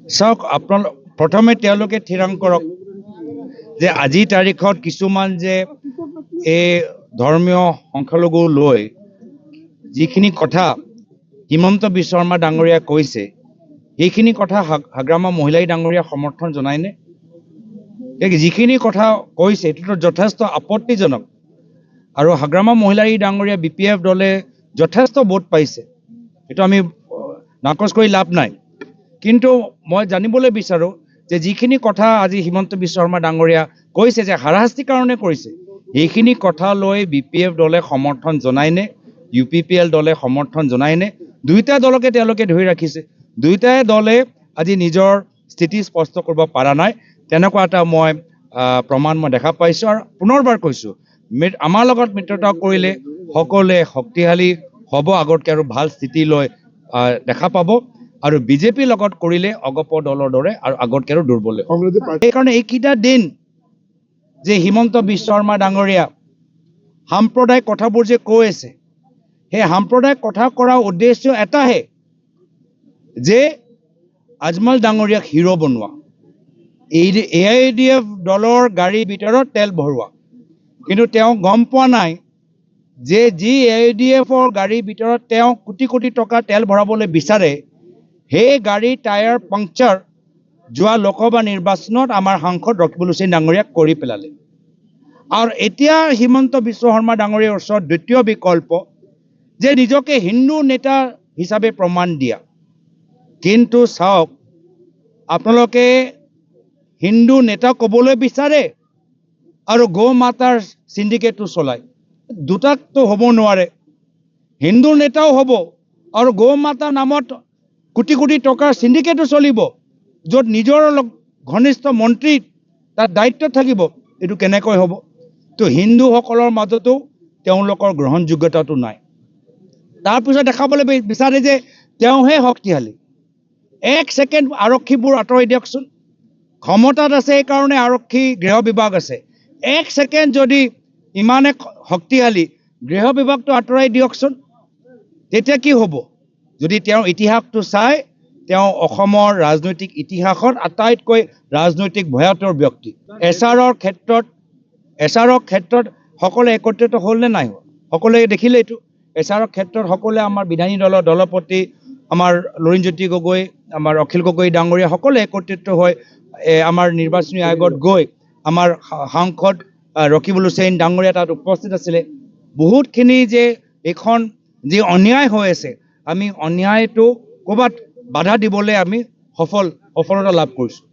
চাওক আপোনালোক প্ৰথমে তেওঁলোকে থিৰাং কৰক যে আজিৰ তাৰিখত কিছুমান যে এই ধৰ্মীয় সংখ্যালঘু লৈ যিখিনি কথা হিমন্ত বিশ্ব শৰ্মা ডাঙৰীয়া কৈছে সেইখিনি কথা হাগ্ৰামা মহিলাই ডাঙৰীয়া সমৰ্থন জনায়নে? যিখিনি কথা কৈছে এইটোতো যথেষ্ট আপত্তিজনক আৰু হাগ্ৰামা মহিলাই ডাঙৰীয়া BPF দলে যথেষ্ট ভোট পাইছে, এইটো আমি নাকচ কৰি লাভ নাই। কিন্তু মই জানিবলৈ বিচাৰোঁ যে যিখিনি কথা আজি হিমন্ত বিশ্ব শৰ্মা ডাঙৰীয়া কৈছে যে হাৰাশাস্তিৰ কাৰণে কৰিছে, সেইখিনি কথা লৈ BPF দলে সমৰ্থন জনায়নে, UPPL দলে সমৰ্থন জনায়নে? দুয়োটা দলকে তেওঁলোকে ধৰি ৰাখিছে, দুয়োটাই দলে আজি নিজৰ স্থিতি স্পষ্ট কৰিব পৰা নাই। তেনেকুৱা এটা মই প্ৰমাণ মই দেখা পাইছোঁ। আৰু পুনৰবাৰ কৈছোঁ, আমাৰ লগত মিত্ৰতা কৰিলে সকলোৱে শক্তিশালী হ'ব, আগতকৈ আৰু ভাল স্থিতি লৈ দেখা পাব। আৰু বিজেপিৰ লগত কৰিলে অগপ দলৰ দৰে আৰু আগতকৈ আৰু দুৰ্বল। সেইকাৰণে এইকেইটা দিন যে হিমন্ত বিশ্ব শৰ্মা ডাঙৰীয়া সাম্প্ৰদায়িক কথাবোৰ যে কৈ আছে, সেই সাম্প্ৰদায়িক কথা কৰাৰ উদ্দেশ্য এটাহে যে আজমল ডাঙৰীয়াক হিৰো বনোৱা, AIDF দলৰ গাড়ীৰ ভিতৰত তেল ভৰোৱা। কিন্তু তেওঁ গম পোৱা নাই যে যি AIDFৰ গাড়ীৰ ভিতৰত তেওঁ কোটি কোটি টকা তেল ভৰাবলৈ বিচাৰে, সেই গাড়ীৰ টায়াৰ পাংচাৰ যোৱা লোকসভা নিৰ্বাচনত আমাৰ সাংসদ ৰকিবুল হুছেইন ডাঙৰীয়াক কৰি পেলালে। আৰু এতিয়া হিমন্ত বিশ্ব শৰ্মা ডাঙৰীয়াৰ ওচৰত দ্বিতীয় বিকল্প যে নিজকে হিন্দু নেতা হিচাপে প্ৰমাণ দিয়া। কিন্তু চাওক, আপোনালোকে হিন্দু নেতা ক'বলৈ বিচাৰে আৰু গৌ মাতাৰ চিণ্ডিকেটটো চলায়, দুটাকতো হ'ব নোৱাৰে। হিন্দু নেতাও হ'ব আৰু গৌ মাতাৰ নামত কোটি কোটি টকাৰ চিণ্ডিকেটো চলিব, য'ত নিজৰ ঘনিষ্ঠ মন্ত্ৰী তাত দায়িত্ব থাকিব। এইটো কেনেকৈ হ'ব? তো হিন্দুসকলৰ মাজতো তেওঁলোকৰ গ্ৰহণযোগ্যতাটো নাই। তাৰপিছত দেখাবলৈ বিচাৰে যে তেওঁহে শক্তিশালী। এক ছেকেণ্ড আৰক্ষীবোৰ আঁতৰাই দিয়কচোন, ক্ষমতাত আছে সেইকাৰণে আৰক্ষী গৃহ বিভাগ আছে। এক ছেকেণ্ড যদি ইমানে শক্তিশালী, গৃহ বিভাগটো আঁতৰাই দিয়কচোন, তেতিয়া কি হ'ব? যদি তেওঁৰ ইতিহাসটো চাই, তেওঁ অসমৰ ৰাজনৈতিক ইতিহাসত আটাইতকৈ ৰাজনৈতিক ভয়াতুৰ ব্যক্তি। এছাৰৰ ক্ষেত্ৰত সকলোৱে একত্ৰিত হ'ল নে নাই? সকলোৱে দেখিলে এইটো। এছাৰৰ ক্ষেত্ৰত সকলোৱে আমাৰ বিধায়ী দলৰ দলপতি আমাৰ লুৰিণজ্যোতি গগৈ, আমাৰ অখিল গগৈ ডাঙৰীয়া সকলোৱে একত্ৰিত হৈ আমাৰ নিৰ্বাচনী আয়োগত গৈ আমাৰ সাংসদ ৰকিবুল হুছেইন ডাঙৰীয়া তাত উপস্থিত আছিলে। বহুতখিনি যে এইখন যি অন্যায় হৈ আছে, আমি অন্যায়টো ক'ৰবাত বাধা দিবলৈ আমি সফলতা লাভ কৰিছোঁ।